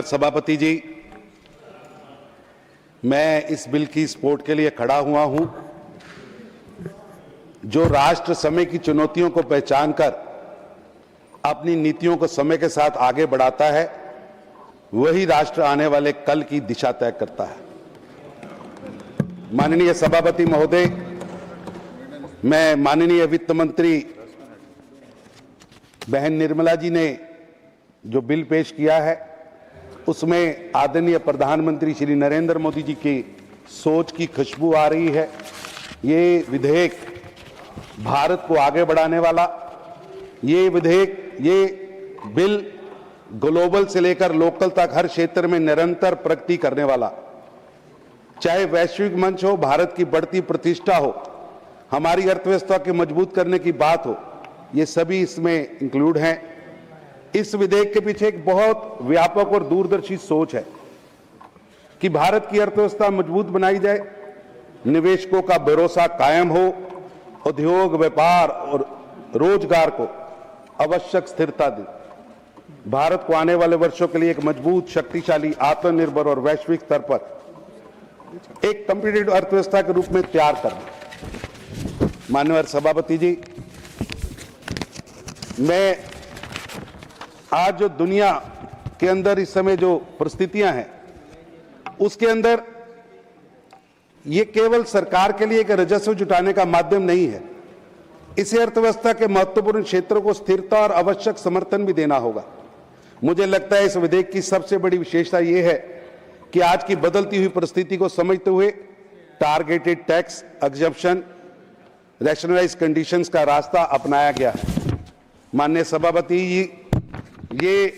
सभापति जी, मैं इस बिल की सपोर्ट के लिए खड़ा हुआ हूं। जो राष्ट्र समय की चुनौतियों को पहचान कर अपनी नीतियों को समय के साथ आगे बढ़ाता है, वही राष्ट्र आने वाले कल की दिशा तय करता है। माननीय सभापति महोदय, मैं माननीय वित्त मंत्री बहन निर्मला जी ने जो बिल पेश किया है, उसमें आदरणीय प्रधानमंत्री श्री नरेंद्र मोदी जी की सोच की खुशबू आ रही है। ये विधेयक भारत को आगे बढ़ाने वाला, ये बिल ग्लोबल से लेकर लोकल तक हर क्षेत्र में निरंतर प्रगति करने वाला, चाहे वैश्विक मंच हो, भारत की बढ़ती प्रतिष्ठा हो, हमारी अर्थव्यवस्था के मजबूत करने की बात हो, ये सभी इसमें इंक्लूड हैं। इस विधेयक के पीछे एक बहुत व्यापक और दूरदर्शी सोच है कि भारत की अर्थव्यवस्था मजबूत बनाई जाए, निवेशकों का भरोसा कायम हो, उद्योग, व्यापार और रोजगार को आवश्यक स्थिरता दे, भारत को आने वाले वर्षों के लिए एक मजबूत, शक्तिशाली, आत्मनिर्भर और वैश्विक स्तर पर एक कॉम्पिटिटिव अर्थव्यवस्था के रूप में तैयार करना। माननीय सभापति जी, मैं आज जो दुनिया के अंदर इस समय जो परिस्थितियां हैं, उसके अंदर ये केवल सरकार के लिए एक राजस्व जुटाने का माध्यम नहीं है। इसे अर्थव्यवस्था के महत्वपूर्ण क्षेत्रों को स्थिरता और आवश्यक समर्थन भी देना होगा। मुझे लगता है इस विधेयक की सबसे बड़ी विशेषता यह है कि आज की बदलती हुई परिस्थिति को समझते हुए targeted tax exemption, rationalise conditions का रास्ता अपनाया गया है। माननीय सभापति जी, ये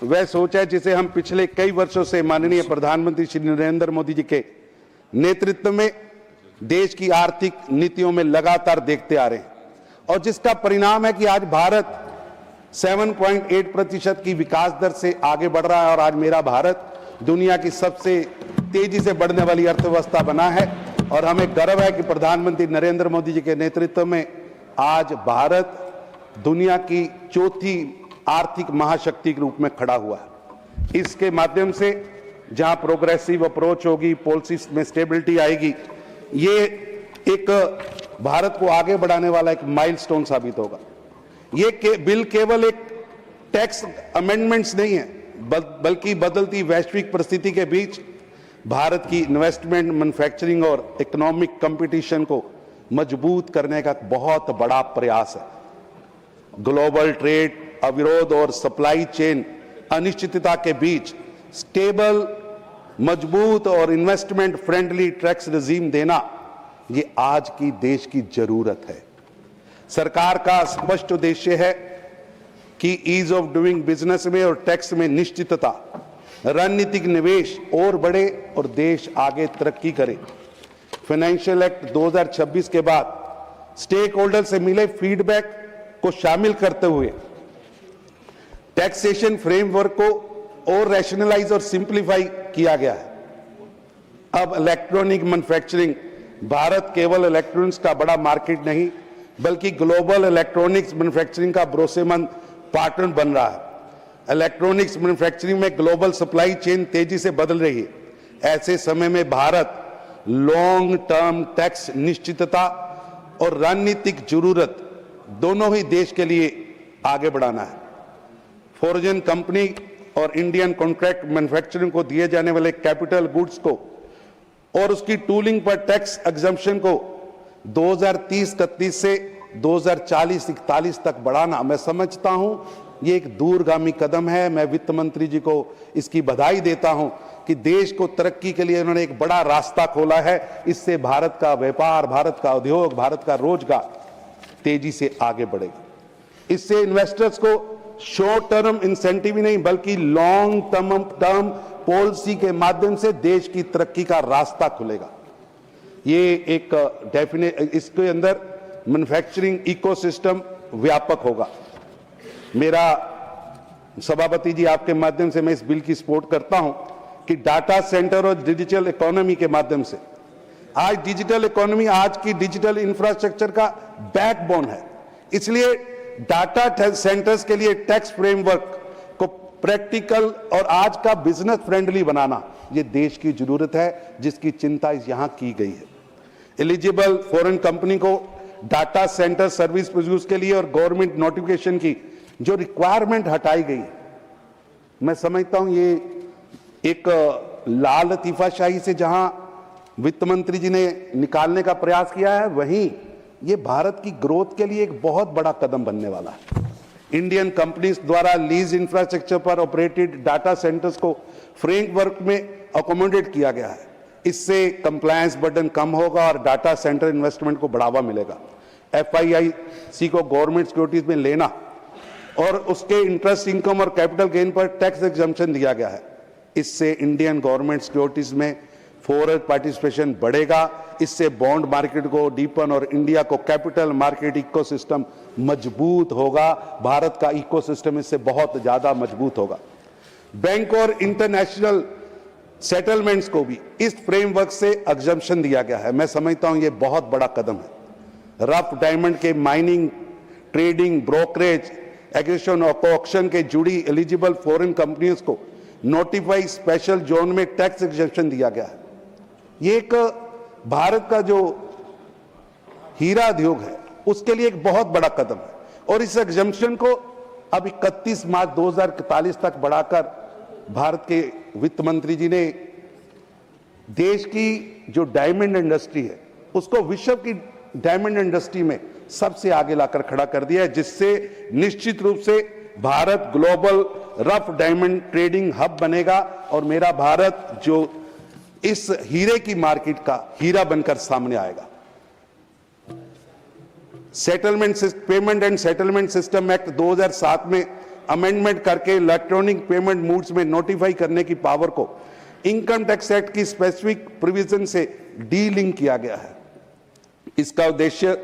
वह सोच है जिसे हम पिछले कई वर्षों से माननीय प्रधानमंत्री श्री नरेंद्र मोदी जी के नेतृत्व में देश की आर्थिक नीतियों में लगातार देखते आ रहे हैं, और जिसका परिणाम है कि आज भारत 7.8% की विकास दर से आगे बढ़ रहा है, और आज मेरा भारत दुनिया की सबसे तेजी से बढ़ने वाली अर्थव्यवस्था बना है। और हमें गर्व है कि प्रधानमंत्री नरेंद्र मोदी जी के नेतृत्व में आज भारत दुनिया की चौथी आर्थिक महाशक्ति के रूप में खड़ा हुआ है। इसके माध्यम से जहां प्रोग्रेसिव अप्रोच होगी, पॉलिसी में स्टेबिलिटी आएगी, ये एक भारत को आगे बढ़ाने वाला एक माइलस्टोन साबित होगा। ये बिल केवल एक टैक्स अमेंडमेंट्स नहीं है, बल्कि बदलती वैश्विक परिस्थिति के बीच भारत की इन्वेस्टमेंट, मैन्युफैक्चरिंग और इकोनॉमिक कंपटीशन को मजबूत करने का बहुत बड़ा प्रयास है। ग्लोबल ट्रेड अविरोध और सप्लाई चेन अनिश्चितता के बीच स्टेबल, मजबूत और इन्वेस्टमेंट फ्रेंडली टैक्स रेजिम देना, ये आज की देश की जरूरत है। सरकार का स्पष्ट उद्देश्य है कि ईज ऑफ डूइंग बिजनेस में और टैक्स में निश्चितता, रणनीतिक निवेश और बढ़े और देश आगे तरक्की करे। फाइनेंशियल एक्ट 2026 के बाद स्टेक होल्डर से मिले फीडबैक को शामिल करते हुए टैक्सेशन फ्रेमवर्क को और रैशनलाइज और सिंप्लीफाई किया गया है। अब इलेक्ट्रॉनिक मैन्युफैक्चरिंग, भारत केवल इलेक्ट्रॉनिक्स का बड़ा मार्केट नहीं, बल्कि ग्लोबल इलेक्ट्रॉनिक्स मैन्युफैक्चरिंग का भरोसेमंद पार्टनर बन रहा है। इलेक्ट्रॉनिक्स मैन्युफैक्चरिंग में ग्लोबल सप्लाई चेन तेजी से बदल रही है। ऐसे समय में भारत लॉन्ग टर्म टैक्स निश्चितता और रणनीतिक जरूरत दोनों ही देश के लिए आगे बढ़ाना है। फॉरेन कंपनी और इंडियन कॉन्ट्रैक्ट मैन्युफैक्चरिंग को दिए जाने वाले कैपिटल गुड्स को और उसकी टूलिंग पर टैक्स एग्जम्पशन को 2030-31 से 2040-41 तक बढ़ाना, मैं समझता हूं ये एक दूरगामी कदम है। मैं वित्त मंत्री जी को इसकी बधाई देता हूं कि देश को तरक्की के लिए उन्होंने एक बड़ा रास्ता खोला है। इससे भारत का व्यापार, भारत का उद्योग, भारत का रोजगार तेजी से आगे बढ़ेगा। इससे इन्वेस्टर्स को शॉर्ट टर्म इंसेंटिव ही नहीं, बल्कि लॉन्ग टर्म पॉलिसी के माध्यम से देश की तरक्की का रास्ता खुलेगा। ये एक इसके अंदर मैन्युफैक्चरिंग इकोसिस्टम व्यापक होगा। मेरा सभापति जी, आपके माध्यम से मैं इस बिल की सपोर्ट करता हूं कि डाटा सेंटर और डिजिटल इकोनॉमी के माध्यम से, आज डिजिटल इकोनॉमी आज की डिजिटल इंफ्रास्ट्रक्चर का बैकबोन है। इसलिए डाटा सेंटर्स के लिए टैक्स फ्रेमवर्क को प्रैक्टिकल और आज का बिजनेस फ्रेंडली बनाना, ये देश की जरूरत है, जिसकी चिंता यहां की गई है। एलिजिबल फॉरेन कंपनी को डाटा सेंटर सर्विस प्रोड्यूस के लिए और गवर्नमेंट नोटिफिकेशन की जो रिक्वायरमेंट हटाई गई, मैं समझता हूं ये एक लाल लतीफाशाही से जहां वित्त मंत्री जी ने निकालने का प्रयास किया है, वहीं ये भारत की ग्रोथ के लिए एक बहुत बड़ा कदम बनने वाला है। इंडियन कंपनीज द्वारा लीज इंफ्रास्ट्रक्चर पर ऑपरेटेड डाटा सेंटर्स को फ्रेमवर्क में अकोमोडेट किया गया है। इससे कंप्लायंस बर्डन कम होगा और डाटा सेंटर इन्वेस्टमेंट को बढ़ावा मिलेगा। FIIC को गवर्नमेंट सिक्योरिटीज में लेना और उसके इंटरेस्ट इनकम और कैपिटल गेन पर टैक्स एग्जम्पशन दिया गया है। इससे इंडियन गवर्नमेंट सिक्योरिटीज में फॉरेन पार्टिसिपेशन बढ़ेगा। इससे बॉन्ड मार्केट को डीपन और इंडिया को कैपिटल मार्केट इकोसिस्टम मजबूत होगा। भारत का इकोसिस्टम इससे बहुत ज्यादा मजबूत होगा। बैंक और इंटरनेशनल सेटलमेंट्स को भी इस फ्रेमवर्क से एग्जम्पशन दिया गया है। मैं समझता हूं ये बहुत बड़ा कदम है। रफ डायमंड के माइनिंग, ट्रेडिंग, ब्रोकरेज, एग्रीगेशन और ऑक्शन के जुड़ी एलिजिबल फॉरेन कंपनियों को नोटिफाई स्पेशल जोन में टैक्स एग्जम्पशन दिया गया है। ये एक भारत का जो हीरा उद्योग है उसके लिए एक बहुत बड़ा कदम है और इस एग्जम्पशन को अब 31 मार्च 2041 तक बढ़ाकर भारत के वित्त मंत्री जी ने देश की जो डायमंड इंडस्ट्री है उसको विश्व की डायमंड इंडस्ट्री में सबसे आगे लाकर खड़ा कर दिया है, जिससे निश्चित रूप से Bharat global rough diamond trading hub बनेगा और मेरा भारत जो इस हीरे की मार्केट का हीरा बनकर सामने आएगा। Payment and settlement system act 2007 में अमेंडमेंट करके इलेक्ट्रॉनिक पेमेंट मोड्स में नोटिफाई करने की पावर को इनकम टैक्स एक्ट की स्पेसिफिक प्रोविजन से डी लिंक किया गया है। इसका उद्देश्य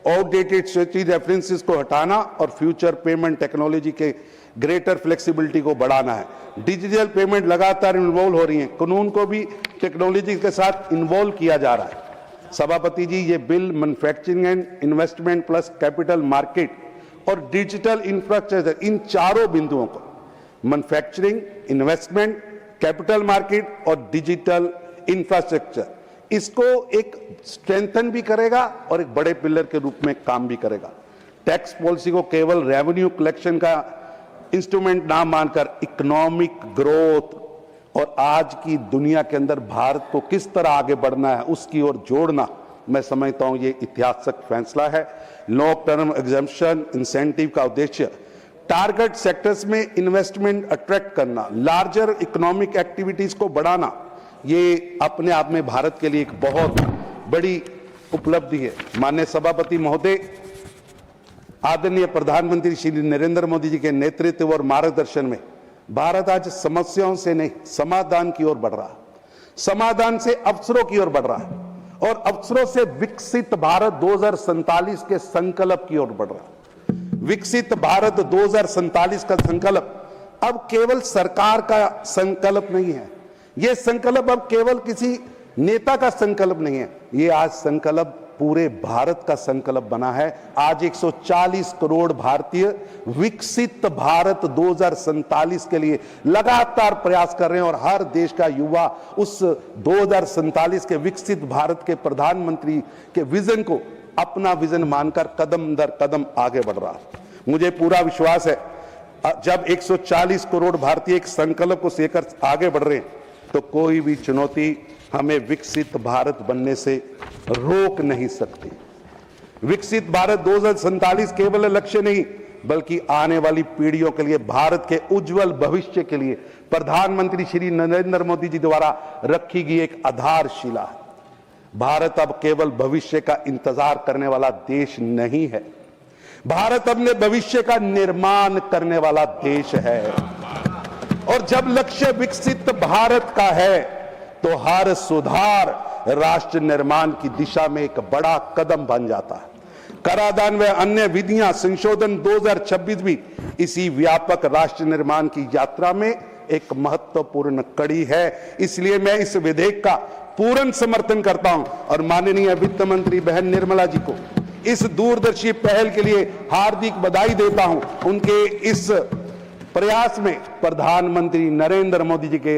आउटडेटेड स्टैट्यूटरी रेफरेंसेस को हटाना और फ्यूचर पेमेंट टेक्नोलॉजी के ग्रेटर फ्लेक्सिबिलिटी को बढ़ाना है। डिजिटल पेमेंट लगातार इन्वॉल्व हो रही है, कानून को भी टेक्नोलॉजी के साथ इन्वॉल्व किया जा रहा है। सभापति जी, ये bill manufacturing and investment plus capital market और डिजिटल इंफ्रास्ट्रक्चर, इन चारों बिंदुओं को मैन्युफैक्चरिंग, इन्वेस्टमेंट, कैपिटल मार्केट और डिजिटल इंफ्रास्ट्रक्चर, इसको एक स्ट्रेंथन भी करेगा और एक बड़े पिलर के रूप में काम भी करेगा। टैक्स पॉलिसी को केवल रेवेन्यू कलेक्शन का इंस्ट्रूमेंट ना मानकर इकोनॉमिक ग्रोथ और आज की दुनिया के अंदर भारत को किस तरह आगे बढ़ना है उसकी ओर जोड़ना, मैं समझता हूं ये ऐतिहासिक फैसला है। लॉन्ग टर्म एग्जम्पशन इंसेंटिव का उद्देश्य टारगेट सेक्टर्स में इन्वेस्टमेंट अट्रैक्ट करना, लार्जर इकोनॉमिक एक्टिविटीज को बढ़ाना, ये अपने आप में भारत के लिए एक बहुत बड़ी उपलब्धि है। माननीय सभापति महोदय, आदरणीय प्रधानमंत्री श्री नरेंद्र मोदी जी के नेतृत्व और मार्गदर्शन में भारत आज समस्याओं से नहीं समाधान की ओर बढ़ रहा है, समाधान से अवसरों की ओर बढ़ रहा है और अवसरों से विकसित भारत 2047 के संकल्प की ओर बढ़ रहा है। विकसित भारत 2047 का संकल्प अब केवल सरकार का संकल्प नहीं है, यह संकल्प अब केवल किसी नेता का संकल्प नहीं है, यह आज संकल्प पूरे भारत का संकल्प बना है। आज 140 करोड़ भारतीय विकसित भारत 2047 के लिए लगातार प्रयास कर रहे हैं और हर देश का युवा उस 2047 के विकसित भारत के प्रधानमंत्री के विजन को अपना विजन मानकर कदम दर कदम आगे बढ़ रहा है। मुझे पूरा विश्वास है जब 140 करोड़ भारतीय एक संकल्प को लेकर आगे बढ़ रहे हैं तो कोई भी चुनौती हमें विकसित भारत बनने से रोक नहीं सकती। विकसित भारत 2047 केवल लक्ष्य नहीं बल्कि आने वाली पीढ़ियों के लिए भारत के उज्जवल भविष्य के लिए प्रधानमंत्री श्री नरेंद्र मोदी जी द्वारा रखी गई एक आधारशिला है। भारत अब केवल भविष्य का इंतजार करने वाला देश नहीं है, भारत अपने भविष्य का निर्माण करने वाला देश है। और जब लक्ष्य विकसित भारत का है तो हर सुधार राष्ट्र निर्माण की दिशा में एक बड़ा कदम बन जाता है। कराधान व अन्य विधियां संशोधन 2026 भी इसी व्यापक राष्ट्र निर्माण की यात्रा में एक महत्वपूर्ण कड़ी है। इसलिए मैं इस विधेयक का पूर्ण समर्थन करता हूं और माननीय वित्त मंत्री बहन निर्मला जी को इस दूरदर्शी पहल के लिए हार्दिक बधाई देता हूं। उनके इस प्रयास में प्रधानमंत्री नरेंद्र मोदी जी के